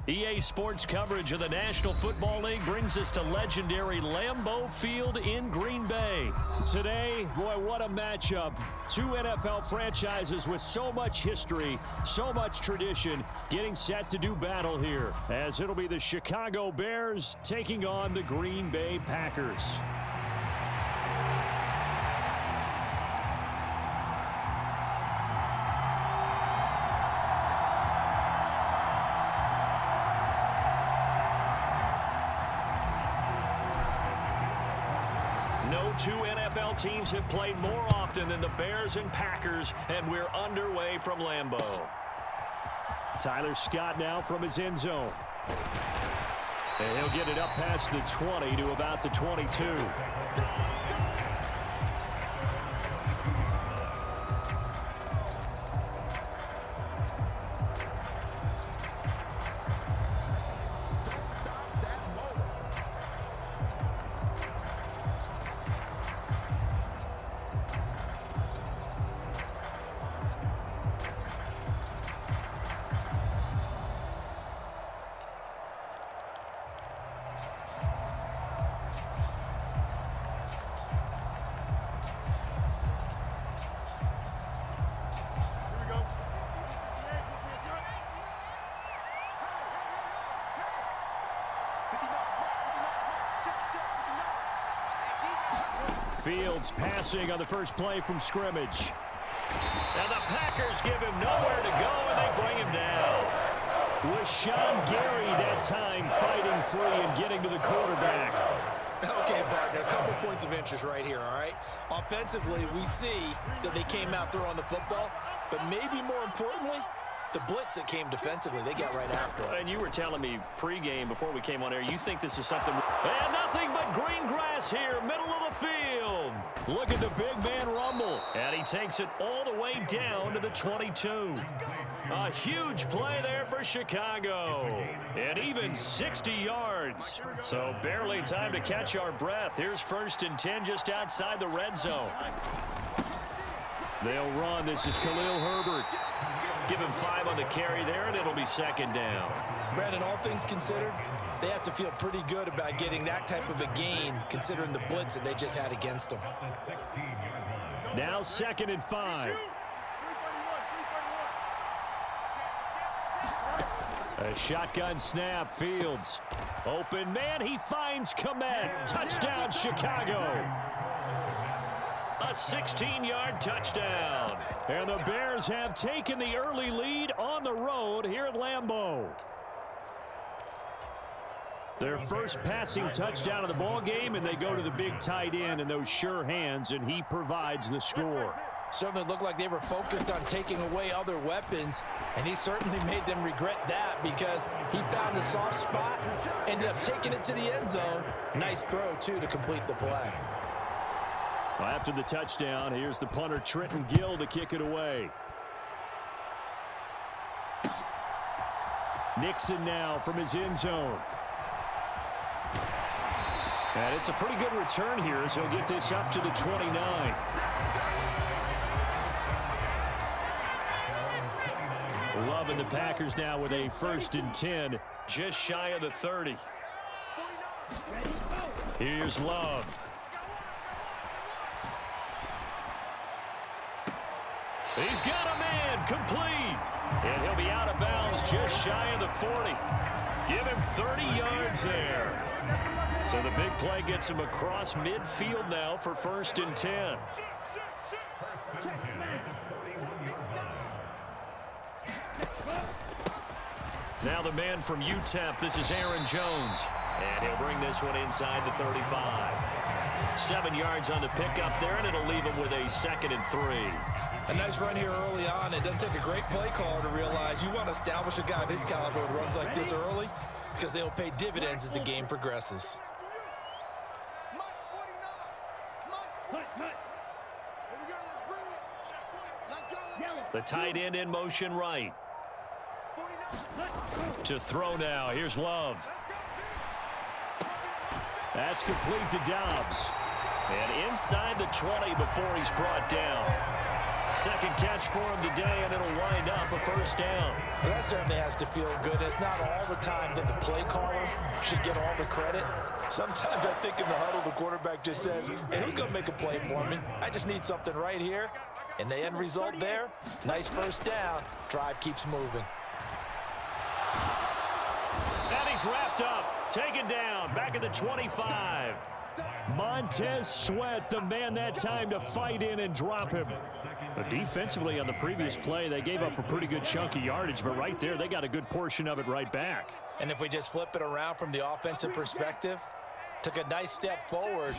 EA Sports coverage of the National Football League brings us to legendary Lambeau Field in Green Bay. Today, boy, what a matchup. Two NFL franchises with so much history, so much tradition, getting set to do battle here, as it'll be the Chicago Bears taking on the Green Bay Packers. No two NFL teams have played more often than the Bears and Packers, and we're underway from Lambeau. Tyler Scott now from his end zone. And he'll get it up past the 20 to about the 22. Fields passing on the first play from scrimmage. And the Packers give him nowhere to go, and they bring him down. Was Sean Gary that time fighting free and getting to the quarterback. Okay, partner, a couple points of interest right here, all right? Offensively, we see that they came out throwing the football, but maybe more importantly, the blitz that came defensively, they got right after it. And you were telling me pregame before we came on air, you think this is something... And nothing but green grass here, middle of the field. Look at the big man rumble. And he takes it all the way down to the 22. A huge play there for Chicago. And even 60 yards. So barely time to catch our breath. Here's 1st and 10 just outside the red zone. They'll run. This is Khalil Herbert. Give him 5 on the carry there, and it'll be 2nd down. Brandon, all things considered, they have to feel pretty good about getting that type of a gain, considering the blitz that they just had against them. Now 2nd and 5. A shotgun snap. Fields. Open man. He finds Komet. Touchdown, Chicago. A 16-yard touchdown. And the Bears have taken the early lead on the road here at Lambeau. Their first passing touchdown of the ball game, and they go to the big tight end in those sure hands, and he provides the score. Certainly looked like they were focused on taking away other weapons, and he certainly made them regret that because he found the soft spot, ended up taking it to the end zone. Nice throw, too, to complete the play. Well, after the touchdown, here's the punter Trenton Gill to kick it away. Nixon now from his end zone. And it's a pretty good return here as he'll get this up to the 29. Love and the Packers now with a 1st and 10. Just shy of the 30. Here's Love. He's got a man complete. And he'll be out of bounds just shy of the 40. Give him 30 yards there. So the big play gets him across midfield now for 1st and 10. Now the man from UTEP, this is Aaron Jones. And he'll bring this one inside the 35. 7 yards on the pickup there, and it'll leave him with a 2nd and 3. A nice run here early on. It doesn't take a great play caller to realize you want to establish a guy of his caliber with runs like this early because they'll pay dividends as the game progresses. The tight end in motion right. To throw now. Here's Love. That's complete to Dobbs. And inside the 20 before he's brought down. Second catch for him today, and it'll wind up a first down. Well, that certainly has to feel good. It's not all the time that the play caller should get all the credit. Sometimes I think in the huddle, the quarterback just says, hey, who's going to make a play for me? I just need something right here. And the end result there, nice first down. Drive keeps moving. And he's wrapped up, taken down, back at the 25. Montez Sweat, the man that time to fight in and drop him. But defensively on the previous play, they gave up a pretty good chunk of yardage, but right there, they got a good portion of it right back. And if we just flip it around from the offensive perspective, took a nice step forward,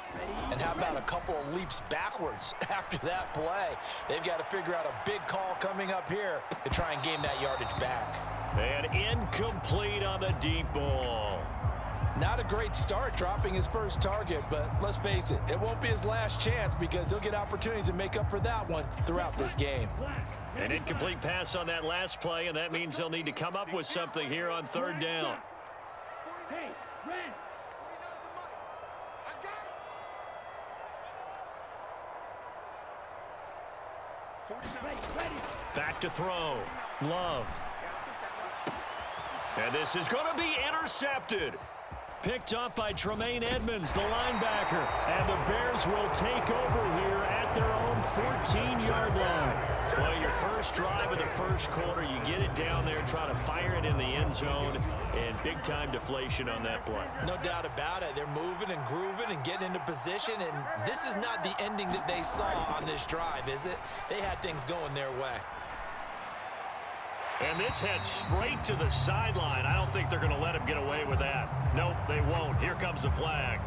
and how about a couple of leaps backwards after that play? They've got to figure out a big call coming up here to try and gain that yardage back. And incomplete on the deep ball. Not a great start dropping his first target, but let's face it, it won't be his last chance because he'll get opportunities to make up for that one throughout this game. An incomplete pass on that last play, and that means they'll need to come up with something here on third down. Back to throw. Love. And this is going to be intercepted. Picked up by Tremaine Edmonds, the linebacker. And the Bears will take over here at their own 14-yard line. Well, your first drive of the first quarter, you get it down there, try to fire it in the end zone, and big-time deflation on that play. No doubt about it. They're moving and grooving and getting into position, and this is not the ending that they saw on this drive, is it? They had things going their way. And this heads straight to the sideline. I don't think they're going to let him get away with that. Nope, they won't. Here comes the flag.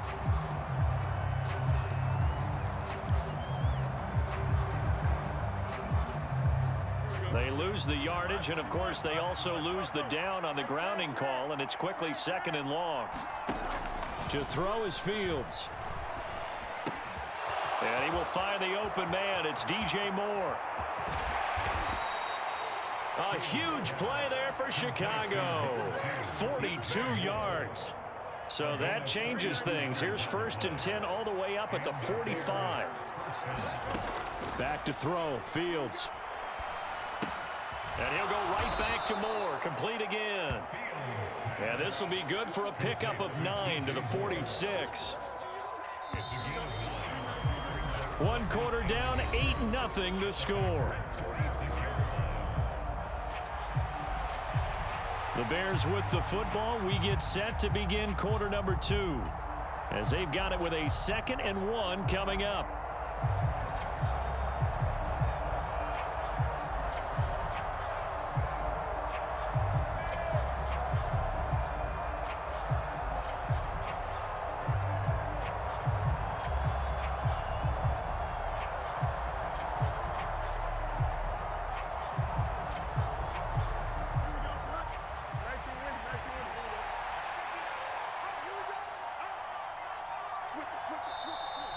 They lose the yardage, and of course they also lose the down on the grounding call, and it's quickly second and long. To throw is Fields. And he will find the open man. It's DJ Moore. A huge play there for Chicago. 42 yards. So that changes things. Here's 1st and 10 all the way up at the 45. Back to throw, Fields. And he'll go right back to Moore. Complete again. And this will be good for a pickup of 9 to the 46. 1 quarter down, 8-0 the score. The Bears with the football. We get set to begin quarter number 2 as they've got it with a 2nd and 1 coming up.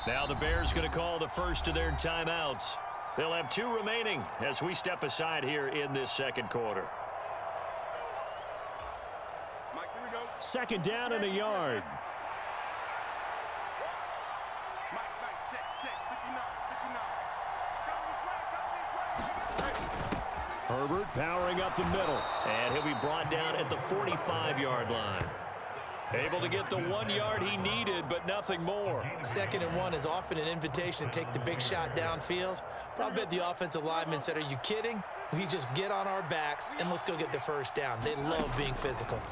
Now the Bears going to call the first of their timeouts. They'll have 2 remaining as we step aside here in this second quarter. 2nd down and a yard. Herbert powering up the middle. And he'll be brought down at the 45-yard line. Able to get the 1 yard he needed, but nothing more. 2nd and 1 is often an invitation to take the big shot downfield. But I bet the offensive linemen said, are you kidding? We just get on our backs and let's go get the first down. They love being physical.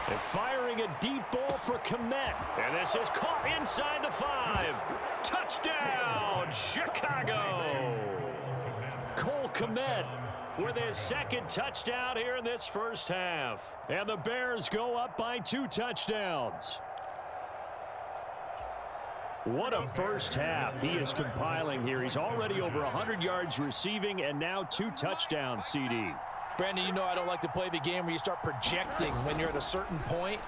They're firing a deep ball for Kmet. And this is caught inside the 5. Touchdown, Chicago! Cole Kmet with his 2nd touchdown here in this first half. And the Bears go up by 2 touchdowns. What a first half he is compiling here. He's already over 100 yards receiving and now 2 touchdowns, CD. Brandon, you know I don't like to play the game where you start projecting when you're at a certain point.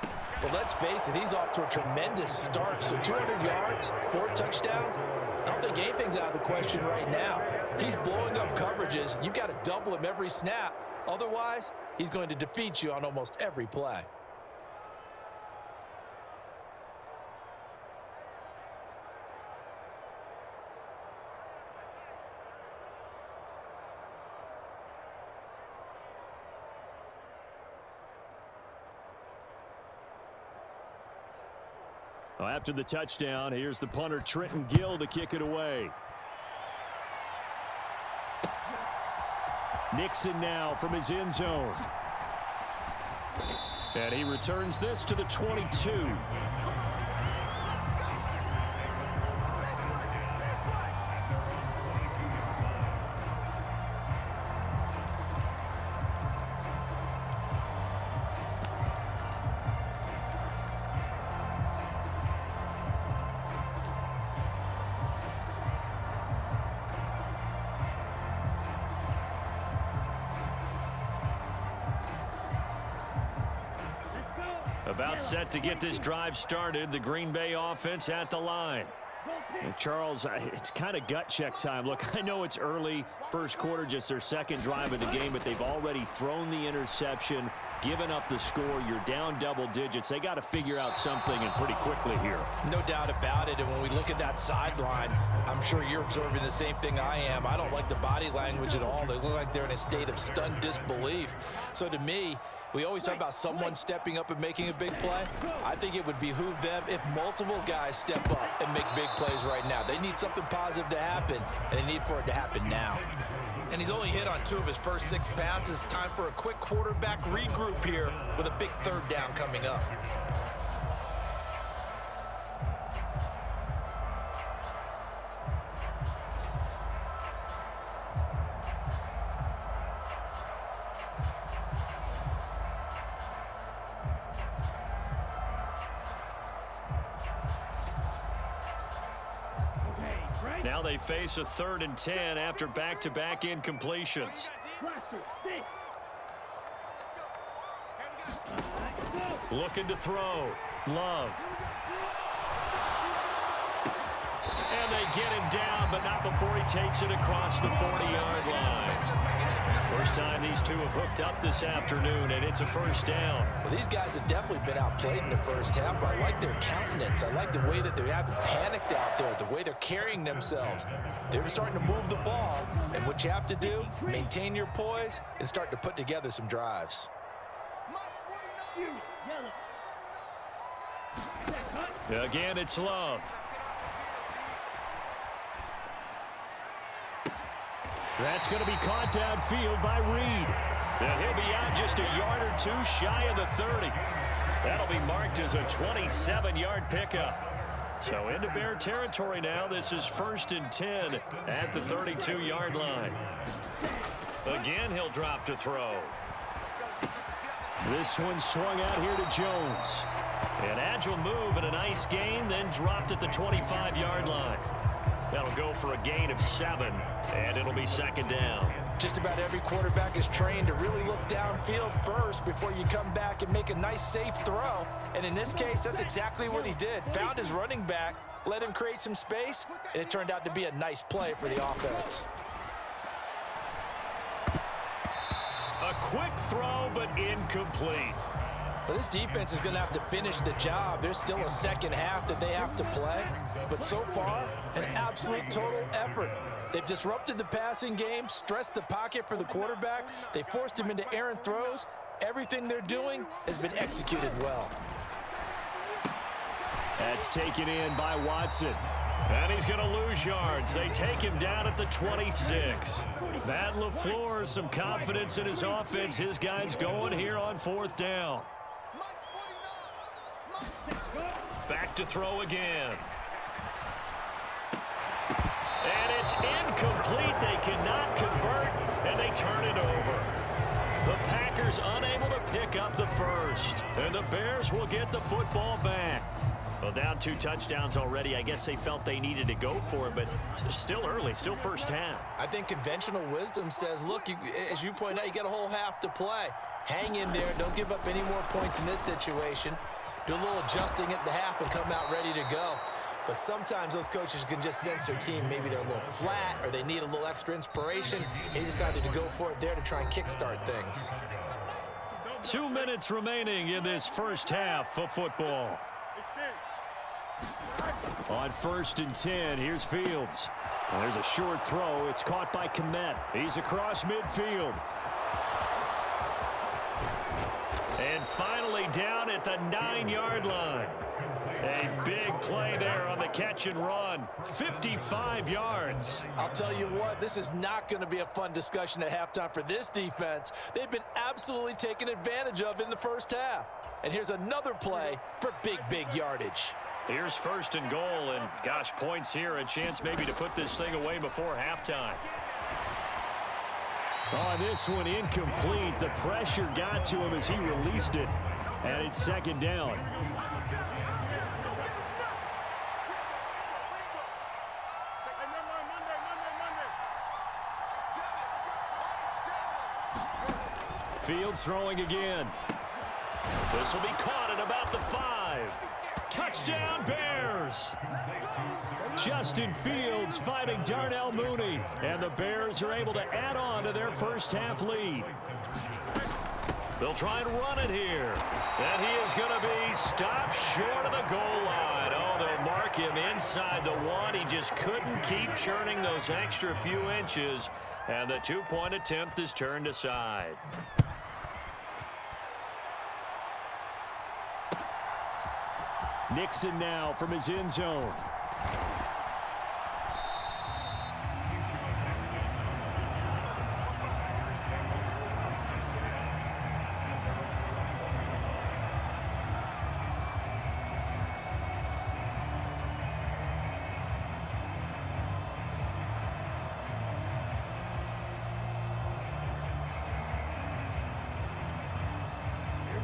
But let's face it, he's off to a tremendous start. So 200 yards, 4 touchdowns. I don't think anything's out of the question right now. He's blowing up coverages. You've got to double him every snap. Otherwise, he's going to defeat you on almost every play. Well, after the touchdown, here's the punter Trenton Gill to kick it away. Nixon now from his end zone. And he returns this to the 22. About set to get this drive started. The Green Bay offense at the line. And Charles, it's kind of gut check time. Look, I know it's early, first quarter, just their second drive of the game, but they've already thrown the interception, given up the score. You're down double digits. They got to figure out something, and pretty quickly here. No doubt about it. And when we look at that sideline, I'm sure you're observing the same thing I am. I don't like the body language at all. They look like they're in a state of stunned disbelief. So to me, we always talk about someone stepping up and making a big play. I think it would behoove them if multiple guys step up and make big plays right now. They need something positive to happen, and they need for it to happen now. And he's only hit on 2 of his first 6 passes. Time for a quick quarterback regroup here with a big 3rd down coming up. Now they face a 3rd and 10 after back-to-back incompletions. Looking to throw. Love. And they get him down, but not before he takes it across the 40-yard line. First time these two have hooked up this afternoon, and it's a 1st down. Well, these guys have definitely been outplayed in the first half, but I like their countenance. I like the way that they haven't panicked out there, the way they're carrying themselves. They're starting to move the ball, and what you have to do, maintain your poise and start to put together some drives. Again, it's Love. That's going to be caught downfield by Reed. And he'll be out just a yard or 2 shy of the 30. That'll be marked as a 27-yard pickup. So into Bear territory now. This is 1st and 10 at the 32-yard line. Again, he'll drop to throw. This one swung out here to Jones. An agile move and a nice gain, then dropped at the 25-yard line. That'll go for a gain of 7, and it'll be 2nd down. Just about every quarterback is trained to really look downfield first before you come back and make a nice, safe throw. And in this case, that's exactly what he did. Found his running back, let him create some space, and it turned out to be a nice play for the offense. A quick throw, but incomplete. Well, this defense is going to have to finish the job. There's still a second half that they have to play. But so far, an absolute total effort. They've disrupted the passing game, stressed the pocket for the quarterback. They forced him into errant throws. Everything they're doing has been executed well. That's taken in by Watson. And he's going to lose yards. They take him down at the 26. Matt LaFleur, some confidence in his offense. His guys going here on 4th down. Back to throw again. And it's incomplete. They cannot convert, and they turn it over. The Packers unable to pick up the first. And the Bears will get the football back. Well, down 2 touchdowns already. I guess they felt they needed to go for it, but still early, still first half. I think conventional wisdom says, look, as you point out, you got a whole half to play. Hang in there. Don't give up any more points in this situation. Do a little adjusting at the half and come out ready to go. But sometimes those coaches can just sense their team. Maybe they're a little flat or they need a little extra inspiration. He decided to go for it there to try and kickstart things. 2 minutes remaining in this first half of football. On 1st and 10, here's Fields. And there's a short throw. It's caught by Kmet. He's across midfield. And finally down at the 9-yard line. A big play there on the catch and run. 55 yards. I'll tell you what, this is not going to be a fun discussion at halftime for this defense. They've been absolutely taken advantage of in the first half. And here's another play for big yardage. Here's 1st and goal, and gosh, points here, a chance maybe to put this thing away before halftime. Oh, this one incomplete. The pressure got to him as he released it, and it's 2nd down. Fields throwing again. This will be caught at about the 5. Touchdown, Bears! Justin Fields fighting Darnell Mooney, and the Bears are able to add on to their first half lead. They'll try and run it here. And he is going to be stopped short of the goal line. Oh, they'll mark him inside the 1. He just couldn't keep churning those extra few inches, and the 2-point attempt is turned aside. Nixon now from his end zone.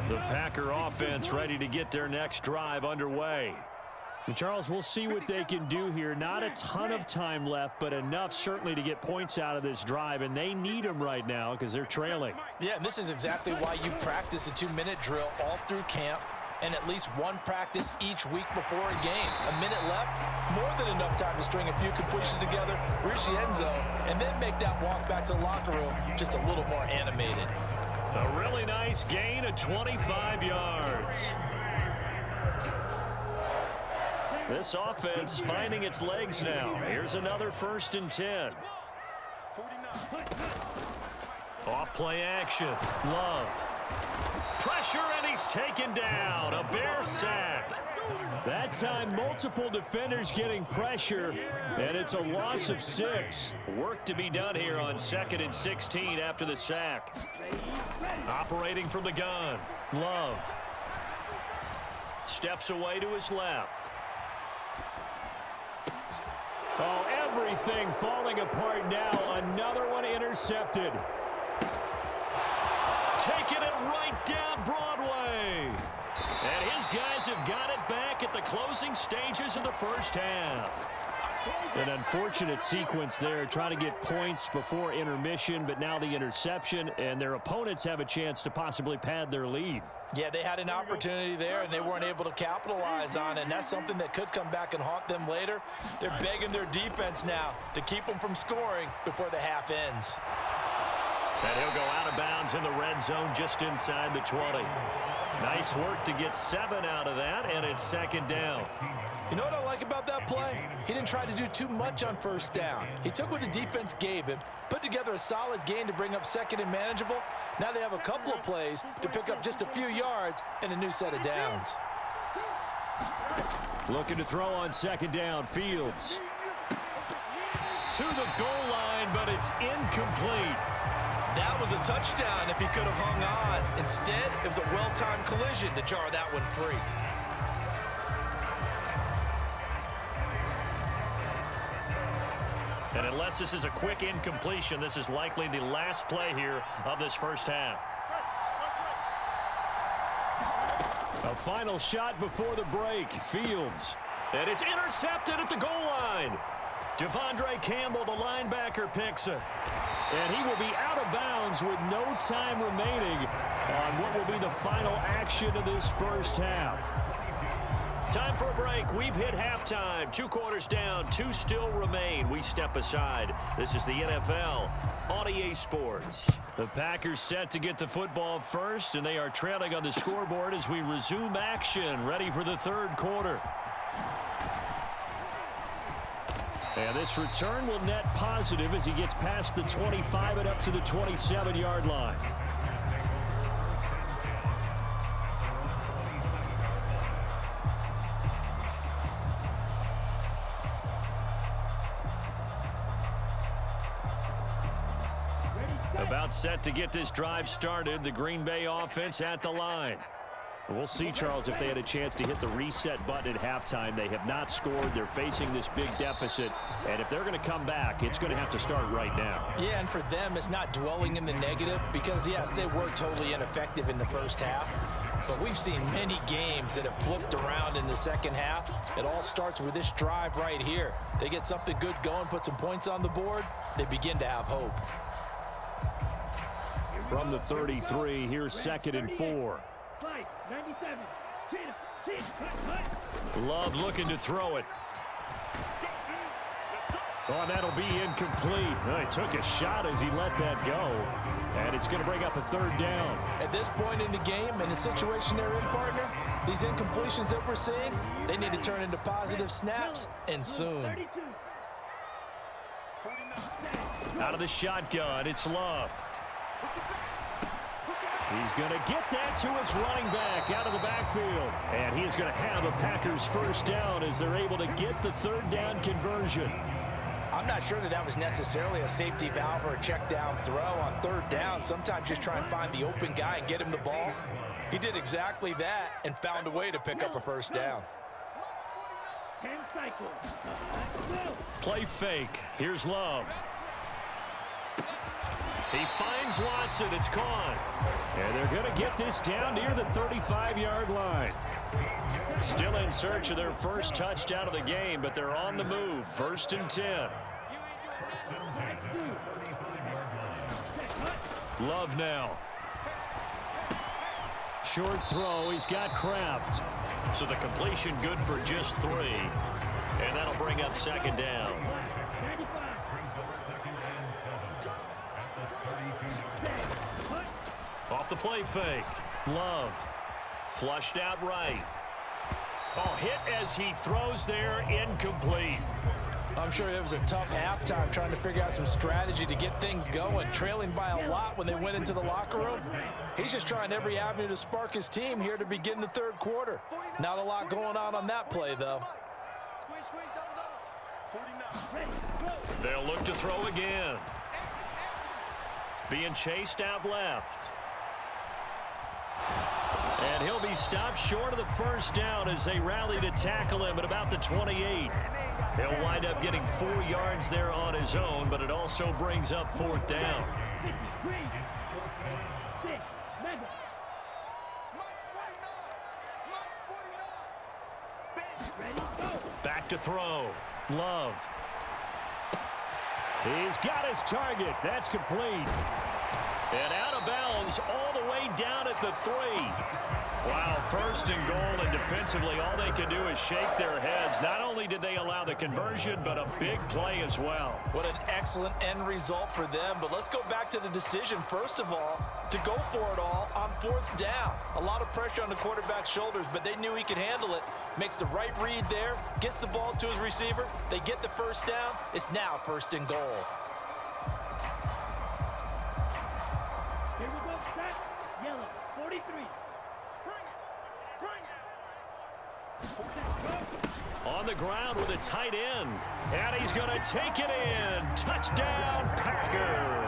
The Packer offense ready to get their next drive underway. And Charles, we'll see what they can do here. Not a ton of time left, but enough certainly to get points out of this drive, and they need them right now because they're trailing. Yeah, and this is exactly why you practice a 2-minute drill all through camp and at least one practice each week before a game. A minute left, more than enough time to string a few completions together, reach the end zone, and then make that walk back to the locker room just a little more animated. A really nice gain of 25 yards. This offense finding its legs now. Here's another 1st and 10. Off play action. Love. Pressure, and he's taken down. A Bear sack. That time, multiple defenders getting pressure, and it's a loss of 6. Work to be done here on 2nd and 16 after the sack. Operating from the gun. Love. Steps away to his left. Oh, everything falling apart now. Another one intercepted. Taking it right down Broadway. And his guys have got it back at the closing stages of the first half. An unfortunate sequence there, trying to get points before intermission, but now the interception, and their opponents have a chance to possibly pad their lead. Yeah, they had an opportunity there, and they weren't able to capitalize on it, and that's something that could come back and haunt them later. They're begging their defense now to keep them from scoring before the half ends. And he'll go out of bounds in the red zone just inside the 20. Nice work to get 7 out of that, and it's 2nd down. You know what I like about that play? He didn't try to do too much on 1st down. He took what the defense gave him, put together a solid gain to bring up 2nd and manageable. Now they have a couple of plays to pick up just a few yards and a new set of downs. Looking to throw on 2nd down, Fields. To the goal line, but it's incomplete. That was a touchdown if he could have hung on. Instead, it was a well-timed collision to jar that one free. And unless this is a quick incompletion, this is likely the last play here of this first half. A final shot before the break. Fields. And it's intercepted at the goal line. Devondre Campbell, the linebacker, picks it. And he will be out of bounds with no time remaining on what will be the final action of this first half. Time for a break. We've hit halftime. 2 quarters down, 2 still remain. We step aside. This is the NFL on EA Sports. The Packers set to get the football first, and they are trailing on the scoreboard as we resume action, ready for the 3rd quarter. And this return will net positive as he gets past the 25 and up to the 27-yard line. About set to get this drive started. The Green Bay offense at the line. We'll see, Charles, if they had a chance to hit the reset button at halftime. They have not scored. They're facing this big deficit. And if they're going to come back, it's going to have to start right now. Yeah, and for them, it's not dwelling in the negative because, yes, they were totally ineffective in the first half. But we've seen many games that have flipped around in the second half. It all starts with this drive right here. They get something good going, put some points on the board, they begin to have hope. From the 33, here's 2nd and 4. Love looking to throw it. Oh, that'll be incomplete. Oh, he took a shot as he let that go. And it's going to bring up a 3rd down. At this point in the game, in the situation they're in, partner, these incompletions that we're seeing, they need to turn into positive snaps, and soon. Out of the shotgun, it's Love. He's going to get that to his running back out of the backfield. And he is going to have a Packers 1st down as they're able to get the 3rd down conversion. I'm not sure that was necessarily a safety valve or a check down throw on 3rd down. Sometimes just try and find the open guy and get him the ball. He did exactly that and found a way to pick up a 1st down. Play fake. Here's Love. He finds Watson. It's caught. And they're going to get this down near the 35-yard line. Still in search of their first touchdown of the game, but they're on the move. 1st and 10. Love now. Short throw. He's got Kraft. So the completion good for just 3. And that'll bring up 2nd down. Off the play fake. Love. Flushed out right. Oh, hit as he throws there, incomplete. I'm sure it was a tough halftime trying to figure out some strategy to get things going, trailing by a lot when they went into the locker room. He's just trying every avenue to spark his team here to begin the 3rd quarter. Not a lot going on that play, though. They'll look to throw again. Being chased out left. And he'll be stopped short of the 1st down as they rally to tackle him at about the 28. He'll wind up getting 4 yards there on his own, but it also brings up 4th down. Back to throw. Love. He's got his target. That's complete. And out of bounds all the way down at the 3. Wow, 1st and goal, and defensively all they can do is shake their heads. Not only did they allow the conversion, but a big play as well. What an excellent end result for them. But let's go back to the decision, first of all, to go for it all on 4th down. A lot of pressure on the quarterback's shoulders, but they knew he could handle it. Makes the right read there, gets the ball to his receiver. They get the 1st down. It's now 1st and goal. Here we go, set, yellow, 43. On the ground with a tight end. And he's going to take it in. Touchdown, Packers.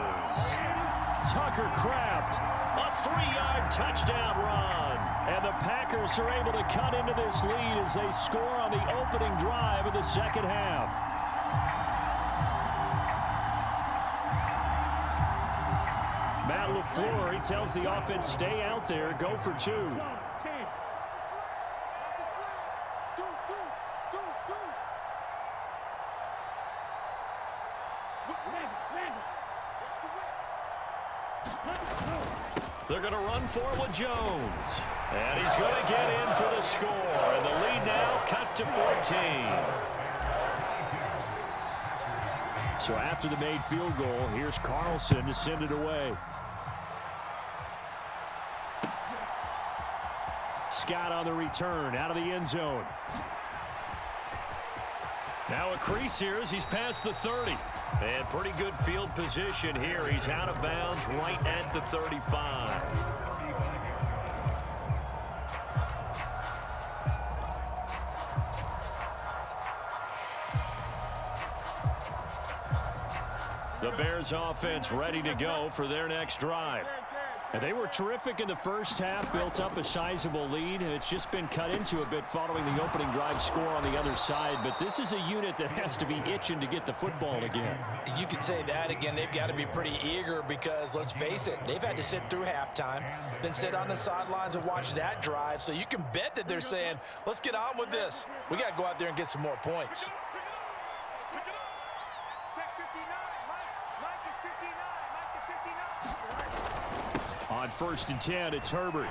Tucker Kraft, A 3-yard touchdown run. and the Packers are able to cut into this lead as they score on the opening drive of the 2nd half. Matt LaFleur, he tells the offense, stay out there, go for 2. They're going to run forward with Jones. And he's going to get in for the score. And the lead now cut to 14. So after the made field goal, here's Carlson to send it away. Scott on the return, out of the end zone. Now a crease here as he's past the 30. And pretty good field position here. He's out of bounds right at the 35. The Bears offense ready to go for their next drive. And they were terrific in the first half, built up a sizable lead, and it's just been cut into a bit following the opening drive score on the other side. But this is a unit that has to be itching to get the football again. You could say that again. They've got to be pretty eager because, let's face it, they've had to sit through halftime, then sit on the sidelines and watch that drive. So you can bet that they're saying, let's get on with this. We got to go out there and get some more points. On 1st and 10, it's Herbert.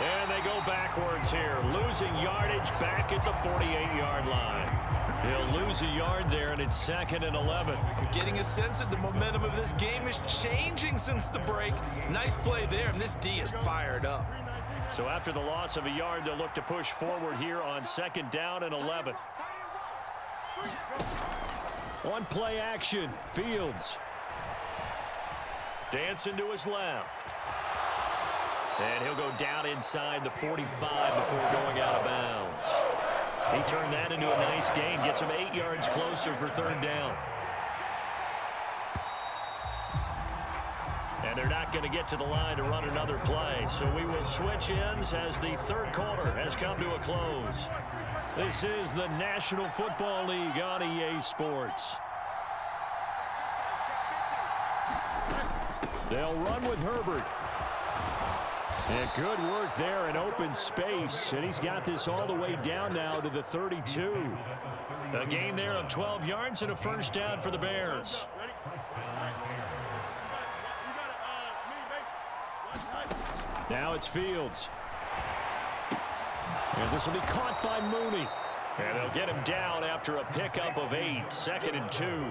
And they go backwards here, losing yardage back at the 48-yard line. He'll lose a yard there, and it's 2nd and 11. Getting a sense that the momentum of this game is changing since the break. Nice play there, and this D is fired up. So after the loss of a yard, they'll look to push forward here on 2nd down and 11. On play action, Fields. Dancing to his left. And he'll go down inside the 45 before going out of bounds. He turned that into a nice gain, gets him 8 yards closer for 3rd down. And they're not going to get to the line to run another play, so we will switch ends as the 3rd quarter has come to a close. This is the National Football League on EA Sports. They'll run with Herbert. And good work there in open space. And he's got this all the way down now to the 32. A gain there of 12 yards and a 1st down for the Bears. Now it's Fields. And this will be caught by Mooney. And they'll get him down after a pickup of 8, 2nd and 2.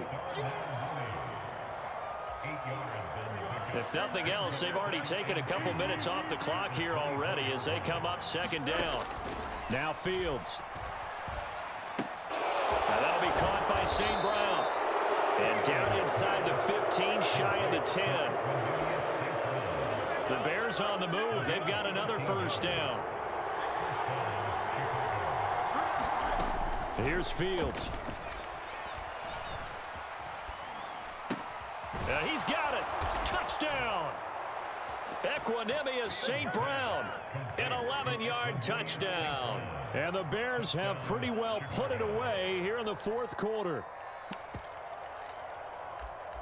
If nothing else, they've already taken a couple minutes off the clock here already as they come up 2nd down. Now Fields. Now that'll be caught by St. Brown. And down inside the 15, shy of the 10. The Bears on the move. They've got another 1st down. Here's Fields. He's got it. Touchdown. Equanimous St. Brown. An 11-yard touchdown. And the Bears have pretty well put it away here in the 4th quarter.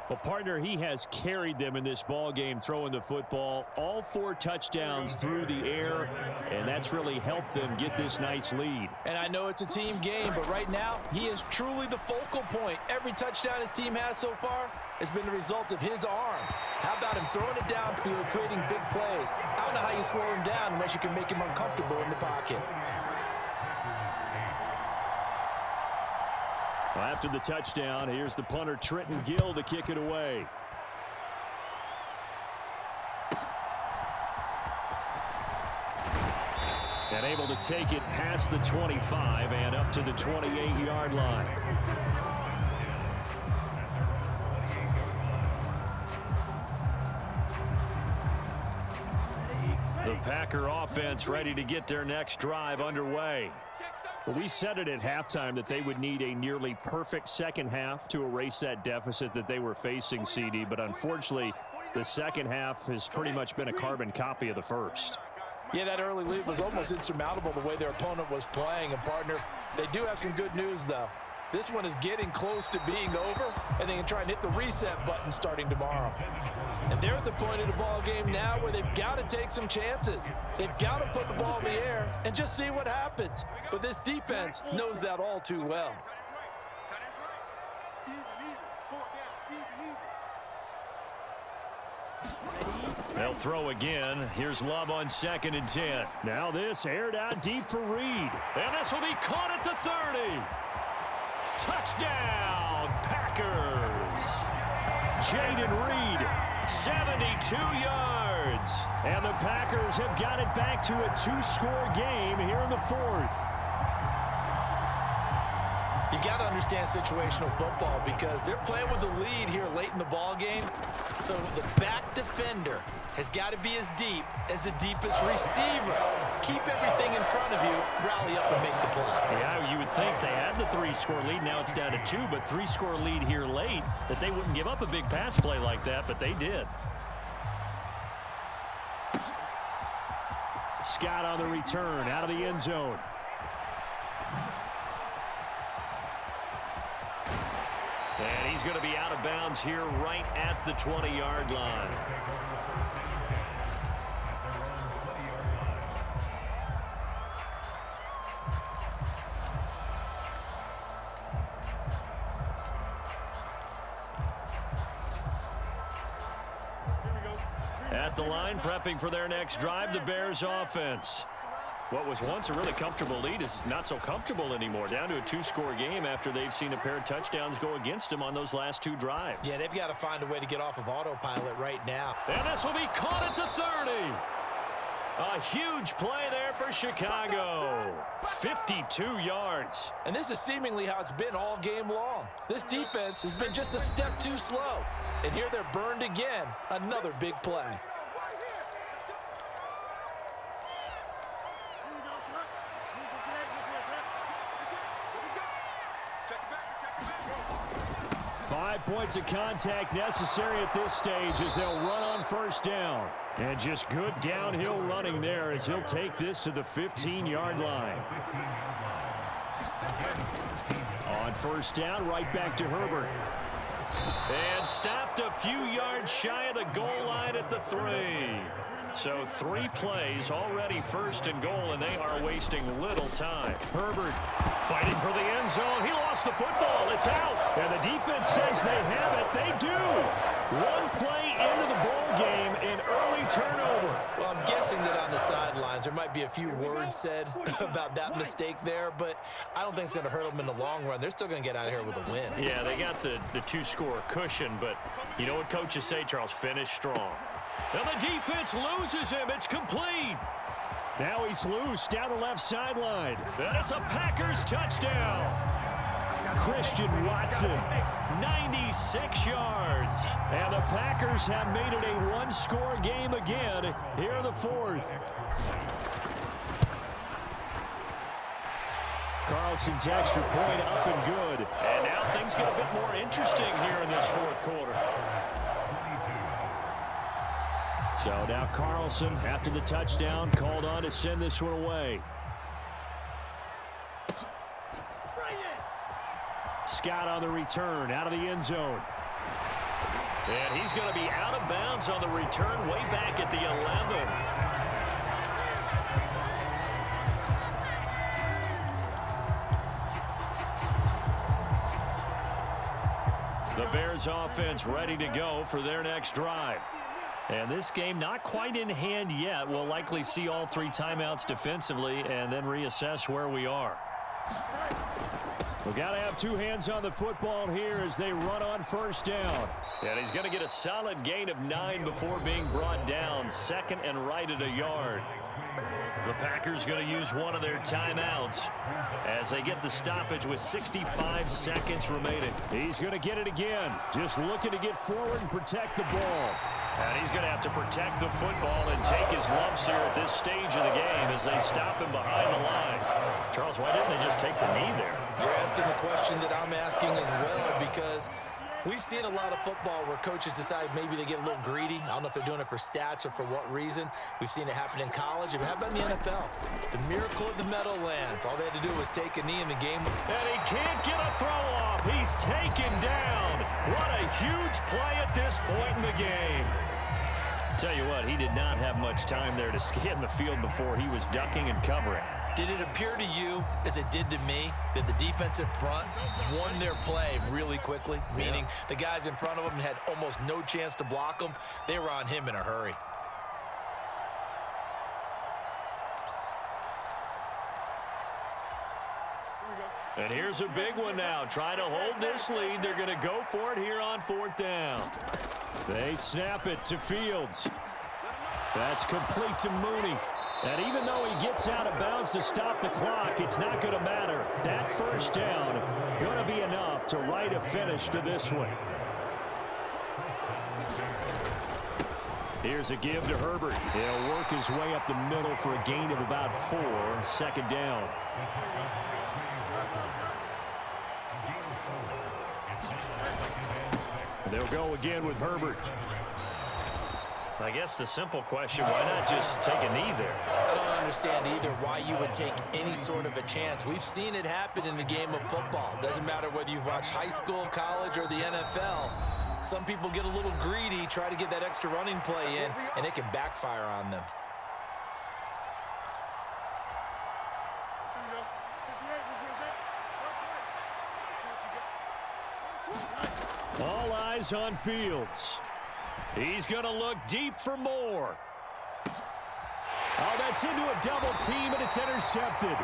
Well, partner, he has carried them in this ball game throwing the football. All 4 touchdowns through the air, and that's really helped them get this nice lead. And I know it's a team game, but right now, he is truly the focal point. Every touchdown his team has so far has been the result of his arm. How about him throwing it downfield, creating big plays? I don't know how you slow him down unless you can make him uncomfortable in the pocket. Well, after the touchdown, here's the punter, Trenton Gill, to kick it away. And able to take it past the 25 and up to the 28-yard line. The Packer offense ready to get their next drive underway. We said it at halftime that they would need a nearly perfect second half to erase that deficit that they were facing, CD, but unfortunately, the second half has pretty much been a carbon copy of the first. Yeah, that early lead was almost insurmountable the way their opponent was playing. And, partner, they do have some good news, though. This one is getting close to being over, and they can try and hit the reset button starting tomorrow. And they're at the point of the ball game now where they've got to take some chances. They've got to put the ball in the air and just see what happens. But this defense knows that all too well. They'll throw again. Here's Love on 2nd and 10. Now this aired out deep for Reed. And this will be caught at the 30. Touchdown, Packers. Jaden Reed, 72 yards. And the Packers have got it back to a 2-score game here in the 4th. You got to understand situational football because they're playing with the lead here late in the ball game. So the back defender has got to be as deep as the deepest receiver. Keep everything in front of you, rally up and make the play. Yeah, you would think they had the 3-score lead. Now it's down to 2, but 3-score lead here late, that they wouldn't give up a big pass play like that, but they did. Scott on the return, out of the end zone. And he's going to be out of bounds here right at the 20-yard line. At the line, prepping for their next drive, the Bears offense. What was once a really comfortable lead is not so comfortable anymore. Down to a 2-score game after they've seen a pair of touchdowns go against them on those last 2 drives. Yeah, they've got to find a way to get off of autopilot right now. And this will be caught at the 30. A huge play there for Chicago. 52 yards. And this is seemingly how it's been all game long. This defense has been just a step too slow. And here they're burned again. Another big play. 5 points of contact necessary at this stage as they'll run on first down. And just good downhill running there as he'll take this to the 15-yard line. On first down, right back to Herbert. And stopped a few yards shy of the goal line at the 3. So 3 plays already first and goal, and they are wasting little time. Herbert fighting for the end zone. He lost the football. It's out. And the defense says they have it. They do. 1 play into the ball game, an early turnover. Well, I'm guessing that on the sidelines there might be a few words said about that mistake there, but I don't think it's going to hurt them in the long run. They're still going to get out of here with a win. Yeah, they got the 2-score cushion, but you know what coaches say, Charles? Finish strong. Now the defense loses him. It's complete. Now he's loose down the left sideline. And it's a Packers touchdown. Christian Watson. 96 yards. And the Packers have made it a 1-score game again here in the 4th. Carlson's extra point up and good. And now things get a bit more interesting here in this 4th quarter. So now Carlson, after the touchdown, called on to send this one away. Scott on the return, out of the end zone. And he's going to be out of bounds on the return way back at the 11. The Bears offense ready to go for their next drive. And this game not quite in hand yet. We'll likely see all 3 timeouts defensively and then reassess where we are. We've got to have 2 hands on the football here as they run on first down. And he's going to get a solid gain of 9 before being brought down. 2nd and right at a yard. The Packers going to use one of their timeouts as they get the stoppage with 65 seconds remaining. He's going to get it again. Just looking to get forward and protect the ball. And he's going to have to protect the football and take his lumps here at this stage of the game as they stop him behind the line. Charles, why didn't they just take the knee there? You're asking the question that I'm asking as well, because we've seen a lot of football where coaches decide maybe they get a little greedy. I don't know if they're doing it for stats or for what reason. We've seen it happen in college. And how about in the NFL? The miracle of the Meadowlands. All they had to do was take a knee in the game. And he can't get a throw off. He's taken down. What a huge play at this point in the game. Tell you what, he did not have much time there to scan the field before he was ducking and covering. Did it appear to you, as it did to me, that the defensive front won their play really quickly? Meaning the guys in front of them had almost no chance to block them. They were on him in a hurry. And here's a big one now. Trying to hold this lead. They're going to go for it here on 4th down. They snap it to Fields. That's complete to Mooney. And even though he gets out of bounds to stop the clock, it's not going to matter. That first down going to be enough to write a finish to this one. Here's a give to Herbert. He'll work his way up the middle for a gain of about 4. Second down. They'll go again with Herbert. I guess the simple question, why not just take a knee there? I don't understand either why you would take any sort of a chance. We've seen it happen in the game of football. Doesn't matter whether you've watched high school, college, or the NFL. Some people get a little greedy, try to get that extra running play in, and it can backfire on them. All eyes on Fields. He's going to look deep for more. Oh, that's into a double team, and it's intercepted.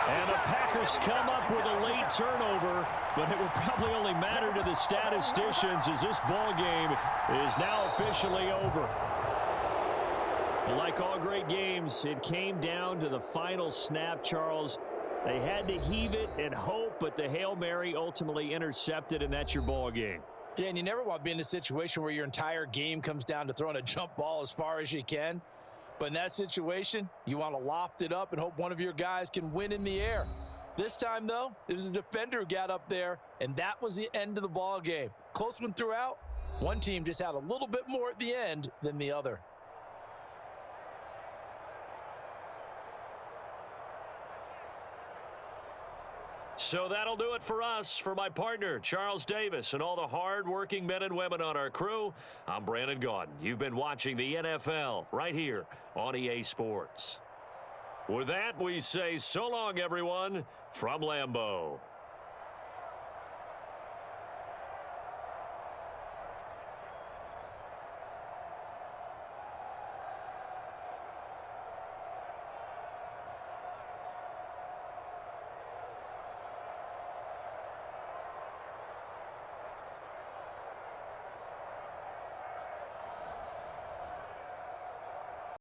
And the Packers come up with a late turnover, but it will probably only matter to the statisticians as this ball game is now officially over. Like all great games, it came down to the final snap, Charles. They had to heave it and hope, but the Hail Mary ultimately intercepted, and that's your ball game. Yeah, and you never want to be in a situation where your entire game comes down to throwing a jump ball as far as you can. But in that situation, you want to loft it up and hope one of your guys can win in the air. This time, though, it was a defender who got up there, and that was the end of the ball game. Close one throughout. One team just had a little bit more at the end than the other. So that'll do it for us. For my partner, Charles Davis, and all the hard-working men and women on our crew, I'm Brandon Gaudin. You've been watching the NFL right here on EA Sports. With that, we say so long, everyone, from Lambeau.